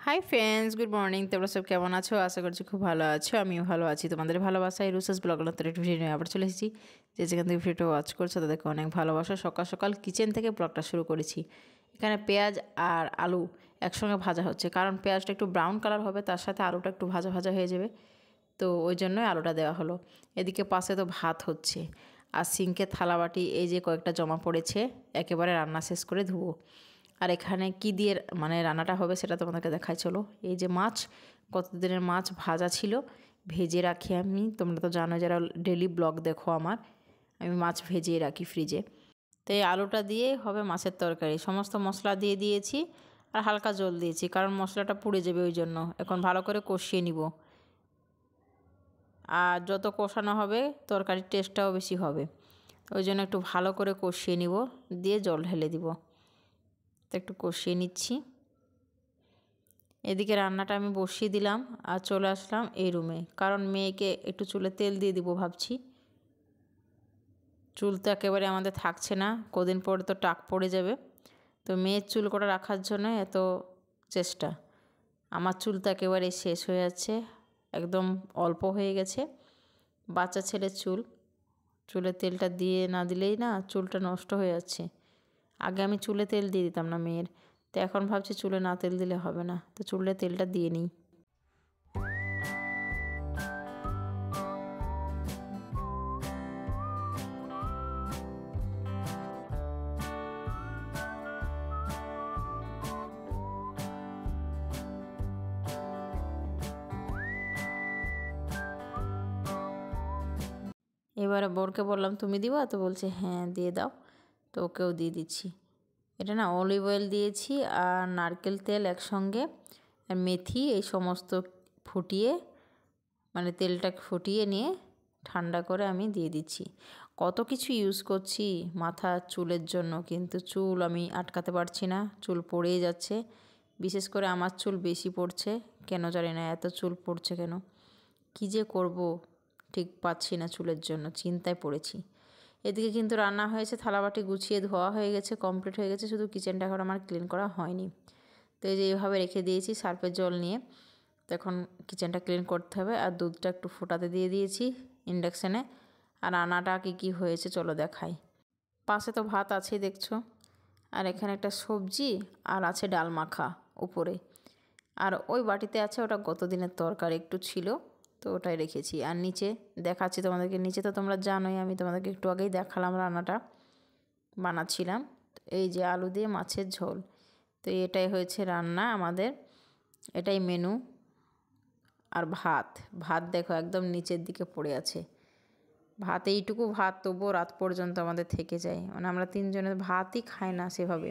Hi friends, good morning. তোমরা সব কেমন আছো? আশা করছি খুব ভালো আছো। আমিও ভালো আছি। তোমাদের ভালোবাসায় রুসাস ব্লগ নতুন একটু ভিডিও নিয়ে আবার চলে এসেছি। যেখান থেকে ভিডিওটা ওয়াচ করছো তাদেরকে অনেক ভালোবাসা। সকাল সকাল কিচেন থেকে ব্লগটা শুরু করেছি। এখানে পেঁয়াজ আর আলু একসঙ্গে ভাজা হচ্ছে, কারণ পেঁয়াজটা একটু ব্রাউন কালার হবে, তার সাথে আলুটা একটু ভাজা ভাজা হয়ে যাবে, তো ওই জন্যই আলুটা দেওয়া হলো। এদিকে পাশে তো ভাত হচ্ছে, আর সিঙ্কে থালা বাটি এই যে কয়েকটা জমা পড়েছে, একেবারে রান্না শেষ করে ধুবো। আর এখানে কি দিয়ে রান্নাটা হবে সেটা তোমাদেরকে দেখাই চলো। এই যে মাছ, কতদিনের মাছ ভাজা ছিল, ভেজে রাখি আমি। তোমরা তো জানো যারা ডেলি ব্লগ দেখো আমার, আমি মাছ ভেজিয়ে রাখি ফ্রিজে। তো এই আলুটা দিয়ে হবে মাছের তরকারি। সমস্ত মশলা দিয়ে দিয়েছি আর হালকা জল দিয়েছি, কারণ মশলাটা পুড়ে যাবে, ওই জন্য এখন ভালো করে কষিয়ে নিব। আর যত কষানো হবে তরকারির টেস্টটাও বেশি হবে, ওই জন্য একটু ভালো করে কষিয়ে নিব, দিয়ে জল ঢেলে দিব। তো একটু কষিয়ে নিচ্ছি। এদিকে রান্নাটা আমি বসিয়ে দিলাম আর চলে আসলাম এই রুমে, কারণ মেয়েকে একটু চুলে তেল দিয়ে দিব ভাবছি। চুল তো একেবারে আমাদের থাকছে না, কদিন পরে তো টাক পড়ে যাবে, তো মেয়ের চুল কটা রাখার জন্য এত চেষ্টা। আমার চুল তো একেবারে শেষ হয়ে যাচ্ছে, একদম অল্প হয়ে গেছে। বাচ্চা ছেলের চুল, চুলে তেলটা দিয়ে না দিলেই না চুলটা নষ্ট হয়ে যাচ্ছে। আগে আমি চুলে তেল দিয়ে দিতাম না মেয়ের, তো এখন ভাবছি চুলে না তেল দিলে হবে না, তো চুলে তেলটা দিয়ে নিই। এবারে বরকে বললাম তুমি দিবা, তো বলছে হ্যাঁ দিয়ে দাও, তো ওকেও দিয়ে দিচ্ছি। এটা না অলিভ অয়েল দিয়েছি আর নারকেল তেল একসঙ্গে আর মেথি, এই সমস্ত ফুটিয়ে, মানে তেলটা ফুটিয়ে নিয়ে ঠান্ডা করে আমি দিয়ে দিচ্ছি। কত কিছু ইউজ করছি মাথা চুলের জন্য, কিন্তু চুল আমি আটকাতে পারছি না, চুল পড়েই যাচ্ছে। বিশেষ করে আমার চুল বেশি পড়ছে, কেন জানি না এত চুল পড়ছে কেন, কী যে করব ঠিক পাচ্ছি না, চুলের জন্য চিন্তায় পড়েছি। এদিকে কিন্তু রান্না হয়েছে, থালাবাটি গুছিয়ে ধোয়া হয়ে গেছে, কমপ্লিট হয়ে গেছে, শুধু কিচেনটা এখন আমার ক্লিন করা হয়নি। তো এই যে এইভাবে রেখে দিয়েছি সার্ফের জল নিয়ে, তো এখন কিচেনটা ক্লিন করতে হবে। আর দুধটা একটু ফোটাতে দিয়ে দিয়েছি ইন্ডাকশানে। আর রান্নাটা কী কী হয়েছে চলো দেখাই। পাশে তো ভাত আছেই দেখছো, আর এখানে একটা সবজি আর আছে ডাল মাখা উপরে। আর ওই বাটিতে আছে ওটা গত দিনের তরকারি একটু ছিল, তো ওটাই রেখেছি। আর নিচে দেখাচ্ছি তোমাদেরকে, নিচে তো তোমরা জানোই, আমি তোমাদেরকে একটু আগেই দেখালাম রান্নাটা বানাচ্ছিলাম। এই যে আলু দিয়ে মাছের ঝোল, তো এটাই হয়েছে রান্না আমাদের, এটাই মেনু। আর ভাত, ভাত দেখো একদম নিচের দিকে পড়ে আছে। ভাত এইটুকু ভাত তবুও রাত পর্যন্ত আমাদের থেকে যায়, মানে আমরা তিনজনের ভাতই খাই না সেভাবে,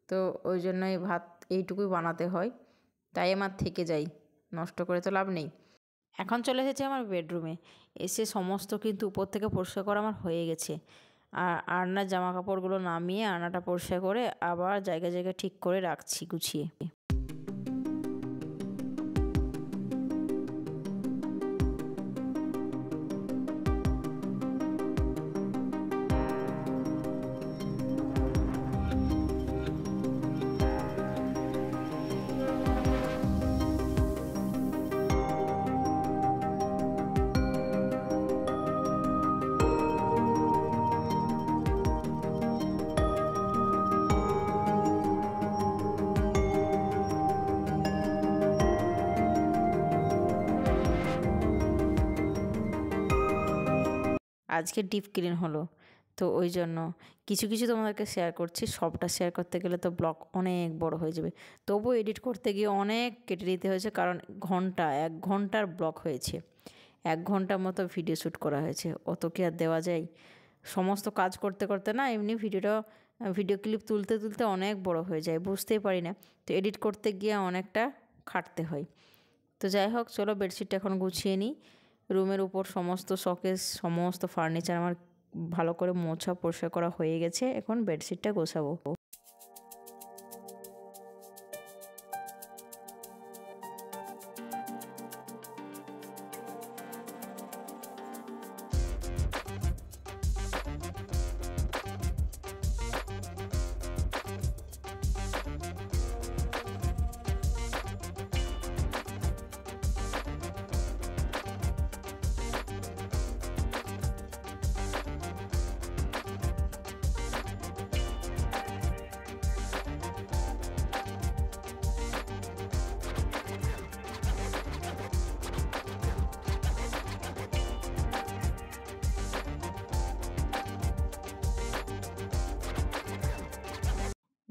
তো ওই জন্যই ভাত এইটুকুই বানাতে হয়, তাই আমার থেকে যাই, নষ্ট করে তো লাভ নেই। এখন চলে এসেছে আমার বেডরুমে, এসে সমস্ত কিন্তু উপর থেকে পরিষ্কার করা আমার হয়ে গেছে। আর আয়নার জামা কাপড়গুলো নামিয়ে আয়নাটা পরিষ্কার করে আবার জায়গায় জায়গায় ঠিক করে রাখছি গুছিয়ে। আজকে ডিপ ক্লিন হলো, তো ওই জন্য কিছু কিছু তোমাদেরকে শেয়ার করছি, সবটা শেয়ার করতে গেলে তো ব্লগ অনেক বড় হয়ে যাবে। তবু এডিট করতে গিয়ে অনেক কেটে দিতে হয়েছে, কারণ এক ঘন্টার ব্লগ হয়েছে, 1 ঘন্টার মতো ভিডিও শ্যুট করা হয়েছে, অত কি আর দেওয়া যায়? সমস্ত কাজ করতে করতে না এমনি ভিডিও ক্লিপ তুলতে তুলতে অনেক বড় হয়ে যায়, বুঝতেই পারি না, তো এডিট করতে গিয়ে অনেকটা খাটতে হয়। তো যাই হোক, চলো বেডশিটটা এখন গুছিয়ে নিই। রুমের উপর সমস্ত শোকেস, সমস্ত ফার্নিচার আমার ভালো করে মোছা পরিষ্কার করা হয়ে গেছে, এখন বেডশিটটা গোছাবো।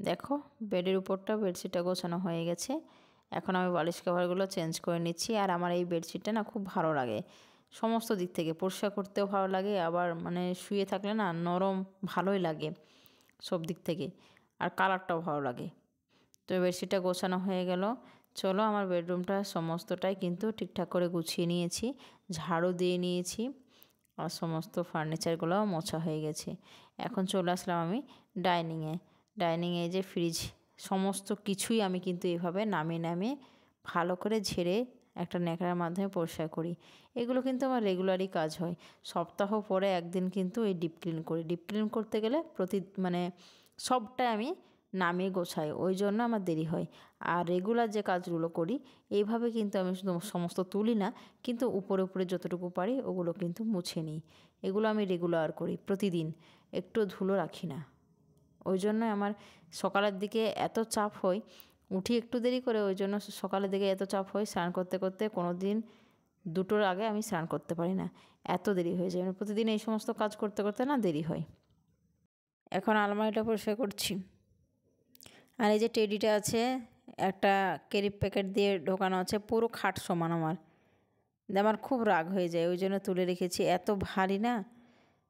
দেখো বেডের উপরটা বেডশিটটা গোছানো হয়ে গেছে। এখন আমি বালিশ কভারগুলো চেঞ্জ করে নিচ্ছি। আর আমার এই বেডশিটটা না খুব ভালো লাগে, সমস্ত দিক থেকে পরিষ্কার করতেও ভালো লাগে, আবার মানে শুয়ে থাকলে না নরম ভালোই লাগে সব দিক থেকে, আর কালারটাও ভালো লাগে। তো বেডশিটটা গোছানো হয়ে গেল। চলো আমার বেডরুমটা সমস্তটাই কিন্তু ঠিকঠাক করে গুছিয়ে নিয়েছি, ঝাড়ু দিয়ে নিয়েছি, আর সমস্ত ফার্নিচারগুলোও মোছা হয়ে গেছে। এখন চলে আসলাম আমি ডাইনিংয়ে। ডাইনিংয়ে যে ফ্রিজ সমস্ত কিছুই আমি কিন্তু এভাবে নামিয়ে নামিয়ে ভালো করে ঝেড়ে একটা ন্যাকড়ার মাধ্যমে পরিষ্কার করি। এগুলো কিন্তু আমার রেগুলারই কাজ হয়। সপ্তাহ পরে একদিন কিন্তু এই ডিপ ক্লিন করি। ডিপ ক্লিন করতে গেলে মানে সবটাই আমি নামিয়ে গোছাই, ওই জন্য আমার দেরি হয়। আর রেগুলার যে কাজগুলো করি এইভাবে কিন্তু আমি শুধু সমস্ত তুলি না, কিন্তু উপরে উপরে যতটুকু পারি ওগুলো কিন্তু মুছে নিই। এগুলো আমি রেগুলার করি প্রতিদিন, একটু ধুলো রাখি না। ওই জন্য আমার সকালের দিকে এত চাপ হয়, উঠি একটু দেরি করে, ওই জন্য সকালের দিকে এত চাপ হয়, স্নান করতে করতে কোনো দিন 2টোর আগে আমি স্নান করতে পারি না, এত দেরি হয়ে যায়। মানে প্রতিদিন এই সমস্ত কাজ করতে করতে না দেরি হয়। এখন আলমারিটা পরিষ্কার করছি। আর এই যে টেডিটা আছে, একটা ক্যারি প্যাকেট দিয়ে ঢোকানো আছে, পুরো খাট সমান আমার। আমার খুব রাগ হয়ে যায়, ওই জন্য তুলে রেখেছি। এত ভারী না,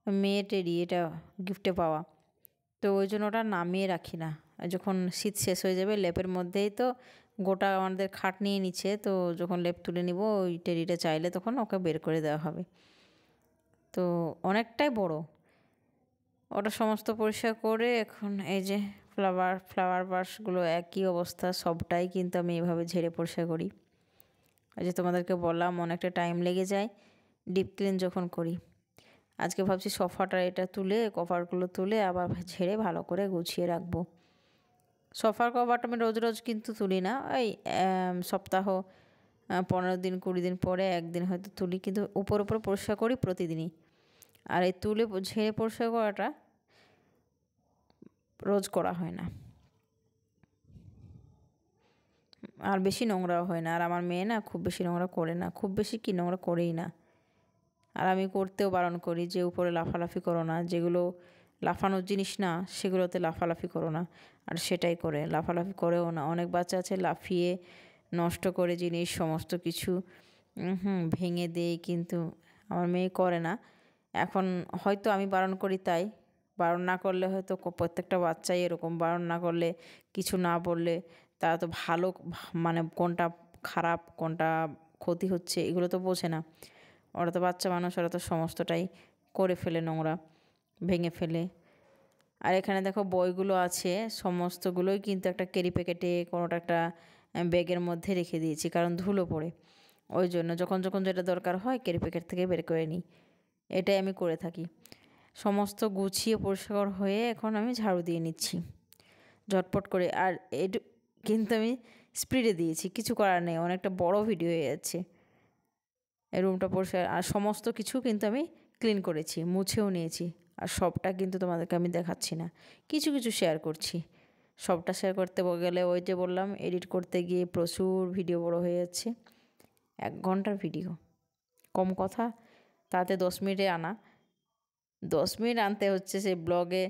মেয়ে টেডি, এটা গিফটে পাওয়া, তো ওই জন্য ওটা নামিয়ে রাখি না। যখন শীত শেষ হয়ে যাবে লেপের মধ্যেই তো গোটা আমাদের খাট নিয়ে নিচ্ছে, তো যখন লেপ তুলে নিব ওই টেডিটা চাইলে তখন ওকে বের করে দেওয়া হবে। তো অনেকটাই বড়, ওটা সমস্ত পরিষ্কার করে এখন এই যে ফ্লাওয়ার ভাসগুলো একই অবস্থা, সবটাই কিন্তু আমি এভাবে ঝেড়ে পরিষ্কার করি। এই যে তোমাদেরকে বললাম অনেকটা টাইম লেগে যায় ডিপ ক্লিন যখন করি। আজকে ভাবছি সোফাটা এটা তুলে কভারগুলো তুলে আবার ঝেড়ে ভালো করে গুছিয়ে রাখবো। সোফার কভারটা আমি রোজ রোজ কিন্তু তুলি না, ওই সপ্তাহ 15 দিন 20 দিন পরে একদিন হয়তো তুলি, কিন্তু উপর উপর পরিষ্কার করি প্রতিদিনই। আর এই তুলে ঝেড়ে পরিষ্কার করাটা রোজ করা হয় না, আর বেশি নোংরাও হয় না। আর আমার মেয়ে না খুব বেশি নোংরা করে না, খুব বেশি কি নোংরা করেই না। আর আমি করতেও বারণ করি যে উপরে লাফালাফি করো না, যেগুলো লাফানোর জিনিস না সেগুলোতে লাফালাফি করো না, আর সেটাই করে লাফালাফি করেও না। অনেক বাচ্চা আছে লাফিয়ে নষ্ট করে জিনিস সমস্ত কিছু, ভেঙে দেয়, কিন্তু আমার মেয়ে করে না। এখন হয়তো আমি বারণ করি, তাই বারণ না করলে হয়তো প্রত্যেকটা বাচ্চাই এরকম, বারণ না করলে কিছু না বললে তারা তো ভালো, মানে কোনটা খারাপ কোনটা ক্ষতি হচ্ছে এগুলো তো বোঝে না। ওরা তো বাচ্চা মানুষ, ওরা তো সমস্তটাই করে ফেলে, নোংরা ভেঙে ফেলে। আর এখানে দেখো বইগুলো আছে, সমস্তগুলোই কিন্তু একটা ক্যারি প্যাকেটে কোনোটা একটা ব্যাগের মধ্যে রেখে দিয়েছি, কারণ ধুলো পড়ে। ওই জন্য যখন যখন যেটা দরকার হয় ক্যারি প্যাকেট থেকে বের করে নিই, এটাই আমি করে থাকি। সমস্ত গুছিয়ে পরিষ্কার হয়ে এখন আমি ঝাড়ু দিয়ে নিচ্ছি ঝটপট করে। আর এটু কিন্তু আমি স্পিডে দিয়েছি, কিছু করার নেই, অনেকটা বড় ভিডিও হয়ে যাচ্ছে। এই রুমটা পরিষ্কার আর সমস্ত কিছু কিন্তু আমি ক্লিন করেছি, মুছেও নিয়েছি। আর সবটা কিন্তু তোমাদেরকে আমি দেখাচ্ছি না, কিছু কিছু শেয়ার করছি। সবটা শেয়ার করতে গেলে ওই যে বললাম এডিট করতে গিয়ে প্রচুর ভিডিও বড় হয়ে যাচ্ছে। 1 ঘন্টার ভিডিও, কম কথা, তাতে 10 মিনিটে আনা, 10 মিনিট আনতে হচ্ছে সেই ব্লগে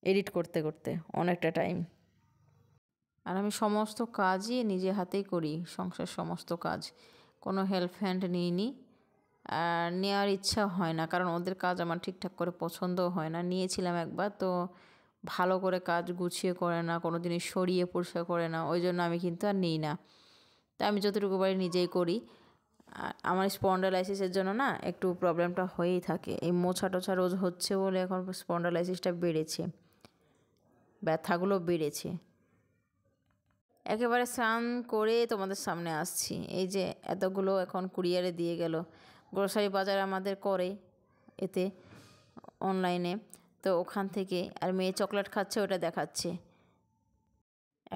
এডিট করতে করতে অনেকটা টাইম। আর আমি সমস্ত কাজই নিজে হাতেই করি, সংসার সমস্ত কাজ, কোনো হেল্প হ্যান্ড নিইনি। আর নেওয়ার ইচ্ছা হয় না, কারণ ওদের কাজ আমার ঠিকঠাক করে পছন্দও হয় না। নিয়েছিলাম একবার, তো ভালো করে কাজ গুছিয়ে করে না, কোনো জিনিস সরিয়ে পরিষ্কার করে না, ওই জন্য আমি কিন্তু আর নিই না। তাই আমি যতটুকু পারি নিজেই করি। আর আমার স্পন্ডালাইসিসের জন্য না একটু প্রবলেমটা হয়েই থাকে, এই মোছা টোছা রোজ হচ্ছে বলে এখন স্পন্ডালাইসিসটা বেড়েছে, ব্যথাগুলো বেড়েছে। একেবারে স্নান করে তোমাদের সামনে আসছি। এই যে এতগুলো এখন কুরিয়ারে দিয়ে গেল, গ্রোসারি বাজার আমাদের করে এতে অনলাইনে, তো ওখান থেকে। আর মেয়ে চকলেট খাচ্ছে, ওটা দেখাচ্ছে।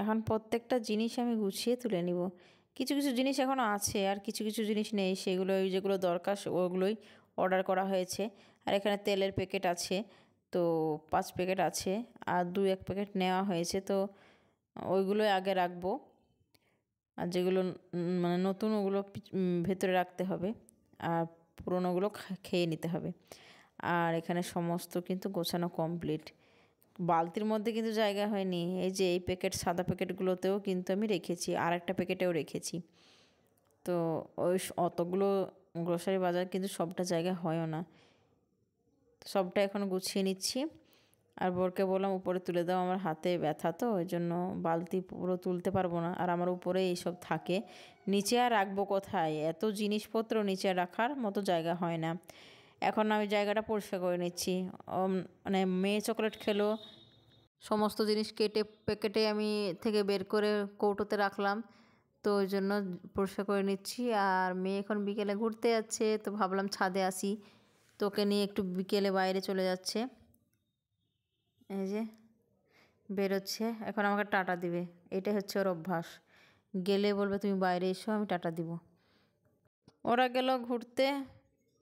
এখন প্রত্যেকটা জিনিস আমি গুছিয়ে তুলে নিব। কিছু কিছু জিনিস এখনও আছে আর কিছু কিছু জিনিস নেই, সেগুলো যেগুলো দরকার ওগুলোই অর্ডার করা হয়েছে। আর এখানে তেলের প্যাকেট আছে, তো 5 প্যাকেট আছে, আর 2-1 প্যাকেট নেওয়া হয়েছে, তো ওইগুলোই আগে রাখবো। আর যেগুলো মানে নতুন ওগুলো ভেতরে রাখতে হবে, আর পুরোনোগুলো খেয়ে নিতে হবে। আর এখানে সমস্ত কিন্তু গোছানো কমপ্লিট, বালতির মধ্যে কিন্তু জায়গা হয়নি। এই যে এই প্যাকেট সাদা প্যাকেটগুলোতেও কিন্তু আমি রেখেছি, আর একটা প্যাকেটেও রেখেছি। তো ওই অতগুলো গ্রোসারি বাজার কিন্তু সবটা জায়গা হয়ও না। সবটা এখন গুছিয়ে নিচ্ছি। আর বরকে বললাম উপরে তুলে দাও, আমার হাতে ব্যথা তো ওই জন্য বালতি পুরো তুলতে পারবো না, আর আমার উপরে এইসব থাকে। নিচে আর রাখবো কোথায়, এত জিনিসপত্র নিচে রাখার মতো জায়গা হয় না। এখন আমি জায়গাটা পরিষ্কার করে নিচ্ছি। মানে মেয়ে চকলেট খেলো, সমস্ত জিনিস কেটে প্যাকেটে আমি থেকে বের করে কৌটোতে রাখলাম, তো ওই জন্য পরিষ্কার করে নিচ্ছি। আর মেয়ে এখন বিকেলে ঘুরতে যাচ্ছে, তো ভাবলাম ছাদে আসি, তোকে নিয়ে একটু বিকেলে বাইরে চলে যাচ্ছে। এই যে বেরোচ্ছে, এখন আমাকে টাটা দিবে, এটাই হচ্ছে ওর অভ্যাস। গেলে বলবে তুমি বাইরে এসো, আমি টাটা দিব। ওরা গেল ঘুরতে,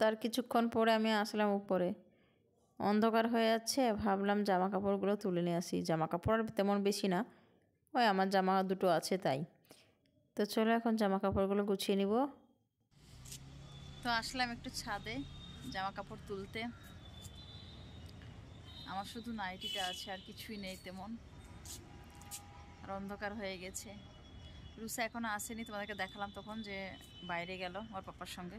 তার কিছুক্ষণ পরে আমি আসলাম উপরে। অন্ধকার হয়ে যাচ্ছে, ভাবলাম জামা কাপড়গুলো তুলে নিয়ে আসি। জামা কাপড় তেমন বেশি না, ওই আমার জামা দুটো আছে তাই। তো চলো এখন জামা কাপড়গুলো গুছিয়ে নিব। তো আসলাম একটু ছাদে জামা কাপড় তুলতে। আমার শুধু নাইটিটা আছে, আর কিছুই নেই তেমন। আর অন্ধকার হয়ে গেছে। রুসা এখনও আসেনি, তোমাদেরকে দেখালাম তখন যে বাইরে গেল ওর পাপার সঙ্গে,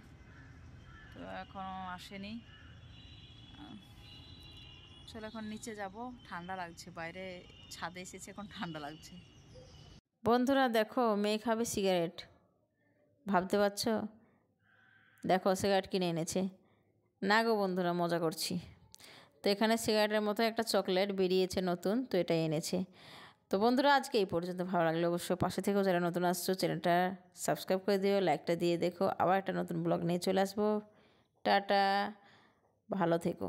তো এখনও আসেনি। চলো এখন নিচে যাব, ঠান্ডা লাগছে বাইরে, ছাদে এসেছে এখন ঠান্ডা লাগছে। বন্ধুরা দেখো, মেয়ে খাবে সিগারেট, ভাবতে পারছো? দেখো সিগারেট কিনে এনেছে। না গো বন্ধুরা, মজা করছি। তো এখানে সিগারেটের মতো একটা চকলেট বেরিয়েছে নতুন, তো এটাই এনেছে। তো বন্ধুরা আজকে এই পর্যন্ত। ভালো লাগলে অবশ্যই পাশে থেকেও, যারা নতুন আসছো চ্যানেলটা সাবস্ক্রাইব করে দিও, লাইকটা দিয়ে দেখো। আবার একটা নতুন ব্লগ নিয়ে চলে আসবো। টাটা, ভালো থেকো।